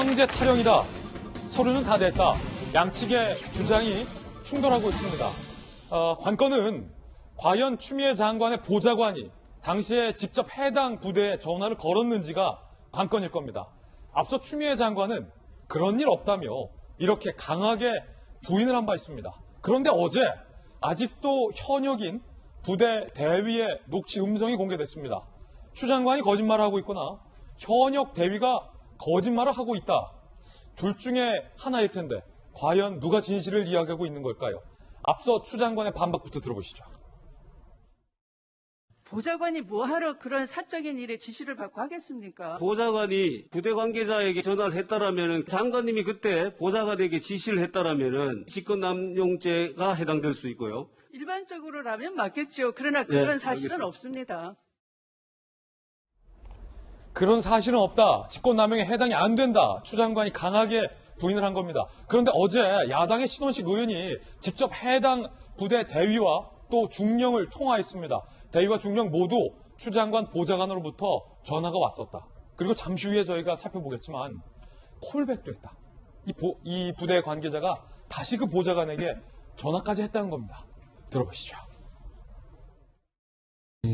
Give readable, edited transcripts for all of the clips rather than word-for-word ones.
강제 탈영이다. 서류는 다 냈다. 양측의 주장이 충돌하고 있습니다. 관건은 과연 추미애 장관의 보좌관이 당시에 직접 해당 부대에 전화를 걸었는지가 관건일 겁니다. 앞서 추미애 장관은 그런 일 없다며 이렇게 강하게 부인을 한 바 있습니다. 그런데 어제 아직도 현역인 부대 대위의 녹취 음성이 공개됐습니다. 추 장관이 거짓말을 하고 있거나 현역 대위가 거짓말을 하고 있다. 둘 중에 하나일 텐데 과연 누가 진실을 이야기하고 있는 걸까요? 앞서 추 장관의 반박부터 들어보시죠. 보좌관이 뭐하러 그런 사적인 일에 지시를 받고 하겠습니까? 보좌관이 부대 관계자에게 전화를 했다라면 장관님이 그때 보좌관에게 지시를 했다라면 직권남용죄가 해당될 수 있고요. 일반적으로라면 맞겠죠. 그러나 그런 네, 사실은 알겠습니다. 없습니다. 그런 사실은 없다. 직권남용에 해당이 안 된다. 추 장관이 강하게 부인을 한 겁니다. 그런데 어제 야당의 신원식 의원이 직접 해당 부대 대위와 또 중령을 통화했습니다. 대위와 중령 모두 추 장관 보좌관으로부터 전화가 왔었다. 그리고 잠시 후에 저희가 살펴보겠지만 콜백도 했다. 이 부대 관계자가 다시 그 보좌관에게 전화까지 했다는 겁니다. 들어보시죠.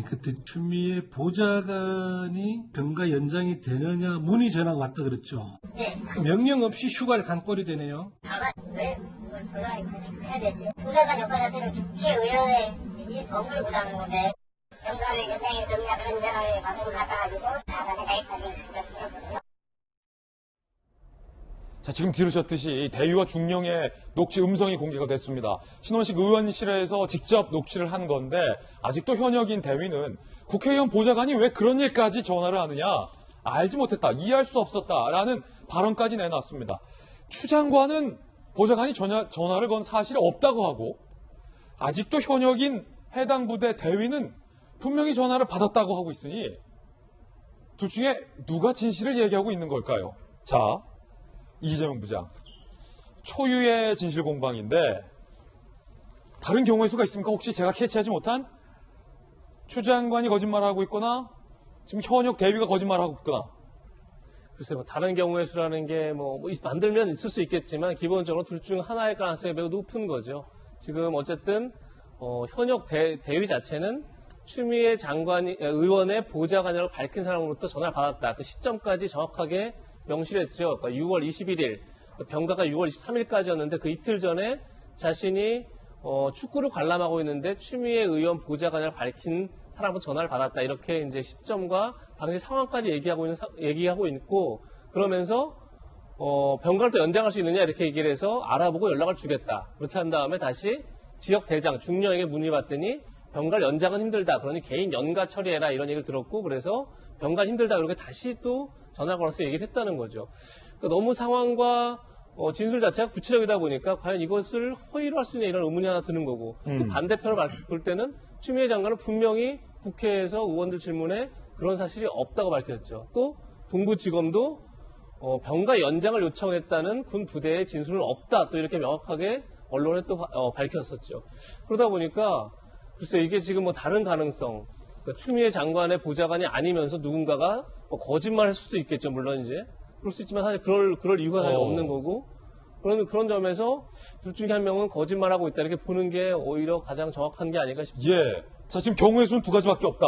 그때 추미애 보좌관이 병가 연장이 되느냐 문의 전화가 왔다 그랬죠. 네. 명령 없이 휴가를 간 꼴이 되네요. 다만 왜 그걸 보좌관이 굳이 해야 되지? 보좌관 역할 자체는 국회의원의 이 업무를 보자는 건데 병가를 연장해서 그냥 그런 전화를 받으러 갔다가지고 나가는 다했다니 그렇거든요. 자, 지금 들으셨듯이 대위와 중령의 녹취 음성이 공개가 됐습니다. 신원식 의원실에서 직접 녹취를 한 건데 아직도 현역인 대위는 국회의원 보좌관이 왜 그런 일까지 전화를 하느냐, 알지 못했다, 이해할 수 없었다라는 발언까지 내놨습니다. 추 장관은 보좌관이 전화를 건 사실이 없다고 하고 아직도 현역인 해당 부대 대위는 분명히 전화를 받았다고 하고 있으니 둘 중에 누가 진실을 얘기하고 있는 걸까요? 자, 이재명 부장, 초유의 진실 공방인데 다른 경우의 수가 있습니까? 혹시 제가 캐치하지 못한? 추 장관이 거짓말하고 있거나 지금 현역 대위가 거짓말하고 있거나. 글쎄, 다른 경우의 수라는 게 만들면 있을 수 있겠지만 기본적으로 둘 중 하나일 가능성이 매우 높은 거죠. 지금 어쨌든 현역 대위 자체는 추미애 의원의 보좌관이라고 밝힌 사람으로부터 전화를 받았다. 그 시점까지 정확하게 명시를 했죠. 그러니까 6월 21일, 병가가 6월 23일까지였는데 그 이틀 전에 자신이 축구를 관람하고 있는데 추미애 의원 보좌관이라고 밝힌 사람은 전화를 받았다. 이렇게 이제 시점과 당시 상황까지 얘기하고 있고, 그러면서 병가를 또 연장할 수 있느냐 이렇게 얘기를 해서 알아보고 연락을 주겠다. 그렇게 한 다음에 다시 지역 대장 중령에게 문의받더니 병가를 연장은 힘들다. 그러니 개인 연가 처리해라 이런 얘기를 들었고, 그래서 병가 힘들다. 그렇게 다시 또 전화 걸어서 얘기를 했다는 거죠. 그러니까 너무 상황과 진술 자체가 구체적이다 보니까 과연 이것을 허위로 할 수 있냐 이런 의문이 하나 드는 거고, 또 반대편을 볼 때는 추미애 장관은 분명히 국회에서 의원들 질문에 그런 사실이 없다고 밝혔죠. 또 동부지검도 병가 연장을 요청했다는 군 부대의 진술은 없다. 또 이렇게 명확하게 언론에 또 밝혔었죠. 그러다 보니까 글쎄 이게 지금 다른 가능성, 그러니까 추미애 장관의 보좌관이 아니면서 누군가가 거짓말을 했을 수도 있겠죠. 물론 이제 그럴 수 있지만 사실 그럴 이유가 사실 없는 거고, 그런 점에서 둘 중에 한 명은 거짓말하고 있다 이렇게 보는 게 오히려 가장 정확한 게 아닐까 싶습니다. 예. 자, 지금 경우의 수는 두 가지밖에 없다.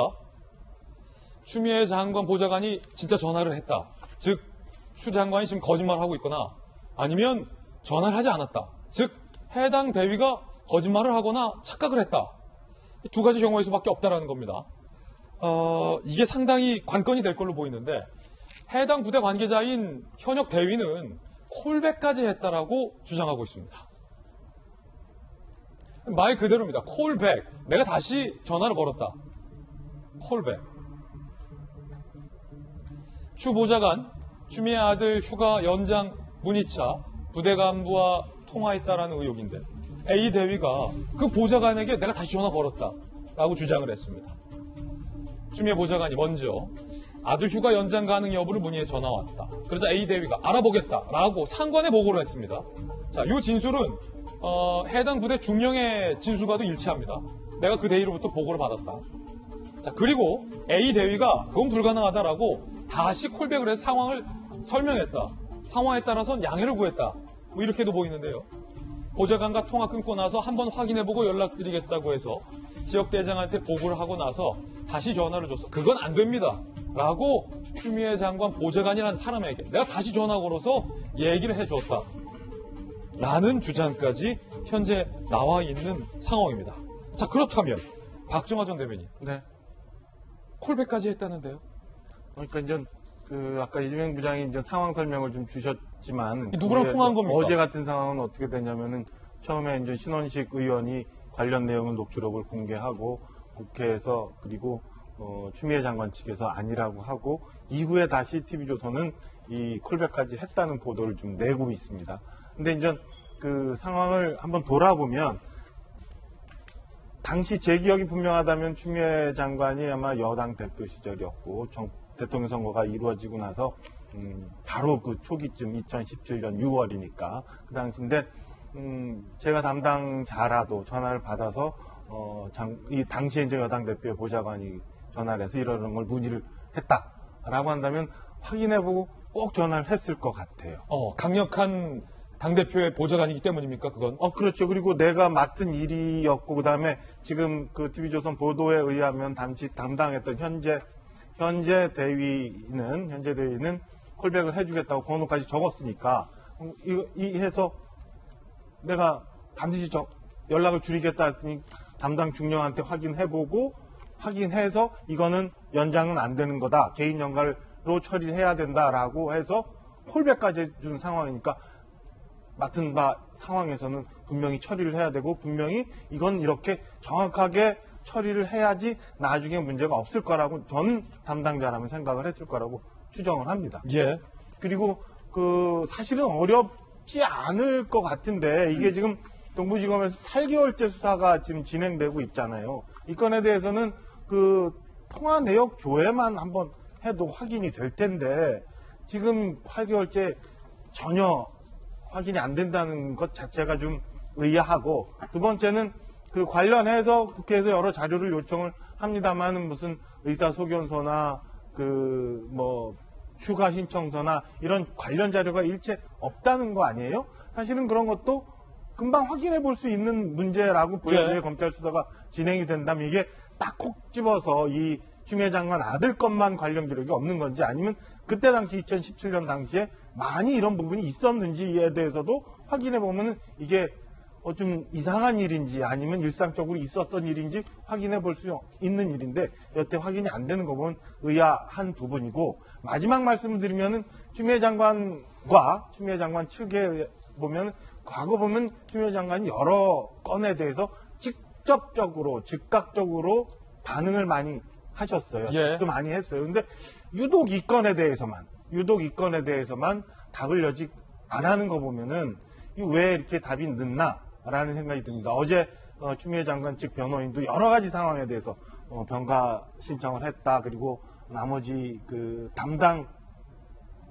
추미애 장관 보좌관이 진짜 전화를 했다. 즉, 추 장관이 지금 거짓말을 하고 있거나 아니면 전화를 하지 않았다. 즉, 해당 대위가 거짓말을 하거나 착각을 했다. 이 두 가지 경우의 수밖에 없다라는 겁니다. 이게 상당히 관건이 될 걸로 보이는데 해당 부대 관계자인 현역 대위는 콜백까지 했다라고 주장하고 있습니다. 말 그대로입니다. 콜백. 내가 다시 전화를 걸었다. 콜백. 추 보좌관, 추미애 아들 휴가 연장 문의차 부대 간부와 통화했다라는 의혹인데 A 대위가 그 보좌관에게 내가 다시 전화 걸었다라고 주장을 했습니다. 추미애 보좌관이 먼저 아들 휴가 연장 가능 여부를 문의해 전화 왔다. 그래서 A 대위가 알아보겠다라고 상관에 보고를 했습니다. 자, 이 진술은 해당 부대 중령의 진술과도 일치합니다. 내가 그 대위로부터 보고를 받았다. 자, 그리고 A 대위가 그건 불가능하다라고 다시 콜백을 해서 상황을 설명했다. 상황에 따라서는 양해를 구했다. 뭐 이렇게도 보이는데요. 보좌관과 통화 끊고 나서 한번 확인해보고 연락드리겠다고 해서 지역대장한테 보고를 하고 나서 다시 전화를 줬어. 그건 안 됩니다. 라고 추미애 장관 보좌관이라는 사람에게 내가 다시 전화 걸어서 얘기를 해줬다. 라는 주장까지 현재 나와 있는 상황입니다. 자, 그렇다면 박정화 전 대변인 네. 콜백까지 했다는데요. 그러니까 이제 아까 이재명 부장이 이제 상황 설명을 좀 주셨지만 누구랑 이게 통화한 겁니까? 어제 같은 상황은 어떻게 됐냐면은 처음에 이제 신원식 의원이 관련 내용은 녹취록을 공개하고 국회에서 그리고 추미애 장관 측에서 아니라고 하고 이후에 다시 TV조선은 이 콜백까지 했다는 보도를 좀 내고 있습니다. 근데 이제 그 상황을 한번 돌아보면 당시 제 기억이 분명하다면 추미애 장관이 아마 여당 대표 시절이었고 대통령 선거가 이루어지고 나서 바로 그 초기쯤 2017년 6월이니까 그 당시인데 제가 담당자라도 전화를 받아서 이 당시에 이제 여당 대표 보좌관이 전화를 해서 이러는 걸 문의를 했다라고 한다면 확인해보고 꼭 전화를 했을 것 같아요. 강력한 당대표의 보좌관이기 때문입니까, 그건? 그렇죠. 그리고 내가 맡은 일이었고, 그 다음에 지금 그 TV조선 보도에 의하면 당시 담당했던 현재 대위는 콜백을 해주겠다고 번호까지 적었으니까, 해서 내가 반드시 연락을 줄이겠다 했으니 담당 중령한테 확인해보고, 확인해서 이거는 연장은 안 되는 거다. 개인 연가로 처리를 해야 된다라고 해서 콜백까지 해준 상황이니까, 맡은 바 상황에서는 분명히 처리를 해야 되고 분명히 이건 이렇게 정확하게 처리를 해야지 나중에 문제가 없을 거라고 저는 담당자라면 생각을 했을 거라고 추정을 합니다. 예. 그리고 사실은 어렵지 않을 것 같은데 이게 지금 동부지검에서 8개월째 수사가 지금 진행되고 있잖아요. 이 건에 대해서는 통화 내역 조회만 한번 해도 확인이 될 텐데 지금 8개월째 전혀 확인이 안 된다는 것 자체가 좀 의아하고 두 번째는 관련해서 국회에서 여러 자료를 요청을 합니다만은 무슨 의사소견서나 휴가 신청서나 이런 관련 자료가 일체 없다는 거 아니에요? 사실은 그런 것도 금방 확인해 볼 수 있는 문제라고 보여져요. 검찰 수사가 진행이 된다면 이게 딱 콕 집어서 이 추미애 장관 아들 것만 관련 기록이 없는 건지 아니면 그때 당시 2017년 당시에 많이 이런 부분이 있었는지에 대해서도 확인해 보면 이게 좀 이상한 일인지 아니면 일상적으로 있었던 일인지 확인해 볼 수 있는 일인데 여태 확인이 안 되는 거 보면 의아한 부분이고 마지막 말씀을 드리면은 추미애 장관과 추미애 장관 측에 보면 과거 보면 추미애 장관이 여러 건에 대해서 직접적으로 즉각적으로 반응을 많이 하셨어요. 예. 또 많이 했어요. 근데 유독 이 건에 대해서만 답을 여직 안 하는 거 보면은 왜 이렇게 답이 늦나라는 생각이 듭니다. 어제 추미애 장관 측 변호인도 여러 가지 상황에 대해서 병가 신청을 했다. 그리고 나머지 담당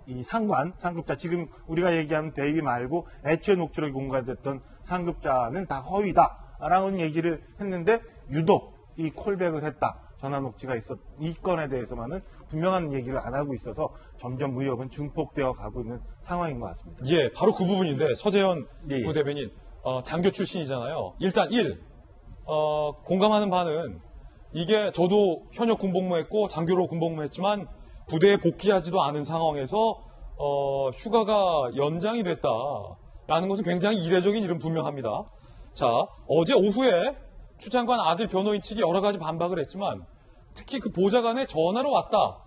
이 상급자 지금 우리가 얘기하는 대위 말고 애초에 녹취록이 공개됐던 상급자는 다 허위다라는 얘기를 했는데 유독 이 콜백을 했다. 전화 녹취가 이 건에 대해서만은 분명한 얘기를 안 하고 있어서 점점 의혹은 증폭되어 가고 있는 상황인 것 같습니다. 예, 바로 그 부분인데 서재현 예. 부대변인 장교 출신이잖아요. 일단 공감하는 바는 이게 저도 현역 군복무했고 장교로 군복무했지만 부대에 복귀하지도 않은 상황에서 휴가가 연장이 됐다라는 것은 굉장히 이례적인 일은 분명합니다. 자, 어제 오후에 추 장관 아들 변호인 측이 여러 가지 반박을 했지만 특히 보좌관의 전화로 왔다.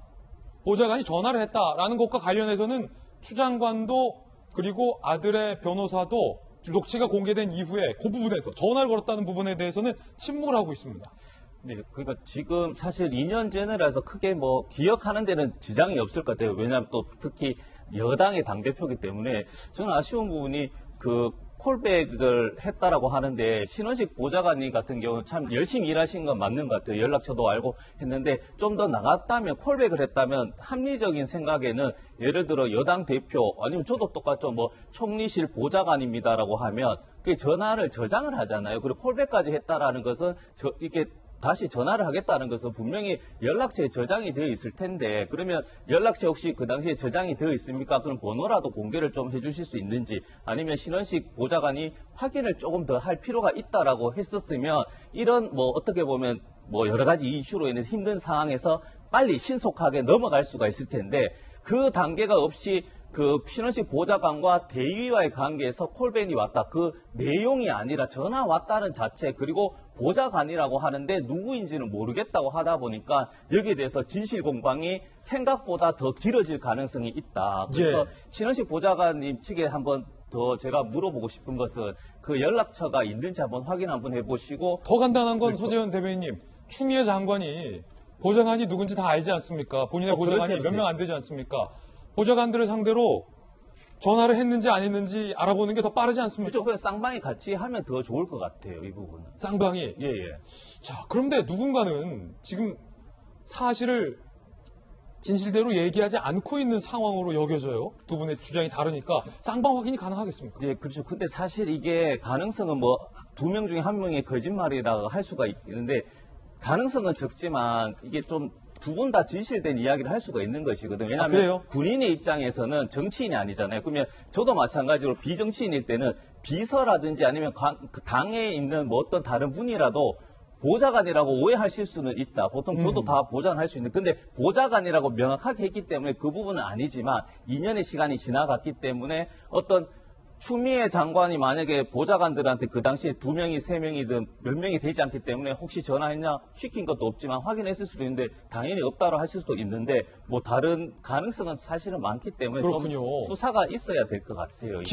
보좌관이 전화를 했다라는 것과 관련해서는 추 장관도 그리고 아들의 변호사도 녹취가 공개된 이후에 그 부분에서 전화를 걸었다는 부분에 대해서는 침묵을 하고 있습니다. 네, 그러니까 지금 사실 2년 전이라서 크게 기억하는 데는 지장이 없을 것 같아요. 왜냐하면 또 특히 여당의 당대표이기 때문에 저는 아쉬운 부분이 콜백을 했다라고 하는데 신원식 보좌관이 같은 경우는 참 열심히 일하신 건 맞는 것 같아요. 연락처도 알고 했는데 좀 더 나갔다면 콜백을 했다면 합리적인 생각에는 예를 들어 여당 대표 아니면 저도 똑같죠. 총리실 보좌관입니다라고 하면 그 전화를 저장을 하잖아요. 그리고 콜백까지 했다라는 것은 이게 다시 전화를 하겠다는 것은 분명히 연락처에 저장이 되어 있을 텐데 그러면 연락처 혹시 그 당시에 저장이 되어 있습니까? 그럼 번호라도 공개를 좀 해주실 수 있는지 아니면 신원식 보좌관이 확인을 조금 더 할 필요가 있다라고 했었으면 이런 뭐 어떻게 보면 뭐 여러 가지 이슈로 인해서 힘든 상황에서 빨리 신속하게 넘어갈 수가 있을 텐데 그 단계가 없이 그 신원식 보좌관과 대위와의 관계에서 콜밴이 왔다. 그 내용이 아니라 전화 왔다는 자체 그리고 보좌관이라고 하는데 누구인지는 모르겠다고 하다 보니까 여기에 대해서 진실 공방이 생각보다 더 길어질 가능성이 있다. 그래서 예. 신원식 보좌관님 측에 한번 더 제가 물어보고 싶은 것은 그 연락처가 있는지 한번 확인 한번 해보시고 더 간단한 건 서재현 대변인님, 추미애 장관이 보좌관이 누군지 다 알지 않습니까? 본인의 보좌관이 몇 명 안 되지 않습니까? 보좌관들을 상대로 전화를 했는지 안 했는지 알아보는 게 더 빠르지 않습니까? 그렇죠. 그냥 쌍방이 같이 하면 더 좋을 것 같아요. 이 부분은. 쌍방이. 예, 예. 자, 그런데 누군가는 지금 사실을 진실대로 얘기하지 않고 있는 상황으로 여겨져요. 두 분의 주장이 다르니까 쌍방 확인이 가능하겠습니까? 예, 그렇죠. 근데 사실 이게 가능성은 뭐 두 명 중에 한 명의 거짓말이라고 할 수가 있는데 가능성은 적지만 이게 좀 두 분 다 진실된 이야기를 할 수가 있는 것이거든요. 왜냐하면 그래요? 군인의 입장에서는 정치인이 아니잖아요. 그러면 저도 마찬가지로 비정치인일 때는 비서라든지 아니면 그 당에 있는 뭐 어떤 다른 분이라도 보좌관이라고 오해하실 수는 있다. 보통 저도 다 보좌관할 수 있는데 근데 보좌관이라고 명확하게 했기 때문에 그 부분은 아니지만 2년의 시간이 지나갔기 때문에 어떤 추미애 장관이 만약에 보좌관들한테 그 당시에 2명이 3명이든 몇 명이 되지 않기 때문에 혹시 전화했냐 시킨 것도 없지만 확인했을 수도 있는데 당연히 없다고 하실 수도 있는데 뭐 다른 가능성은 사실은 많기 때문에 그렇군요. 좀 수사가 있어야 될 것 같아요.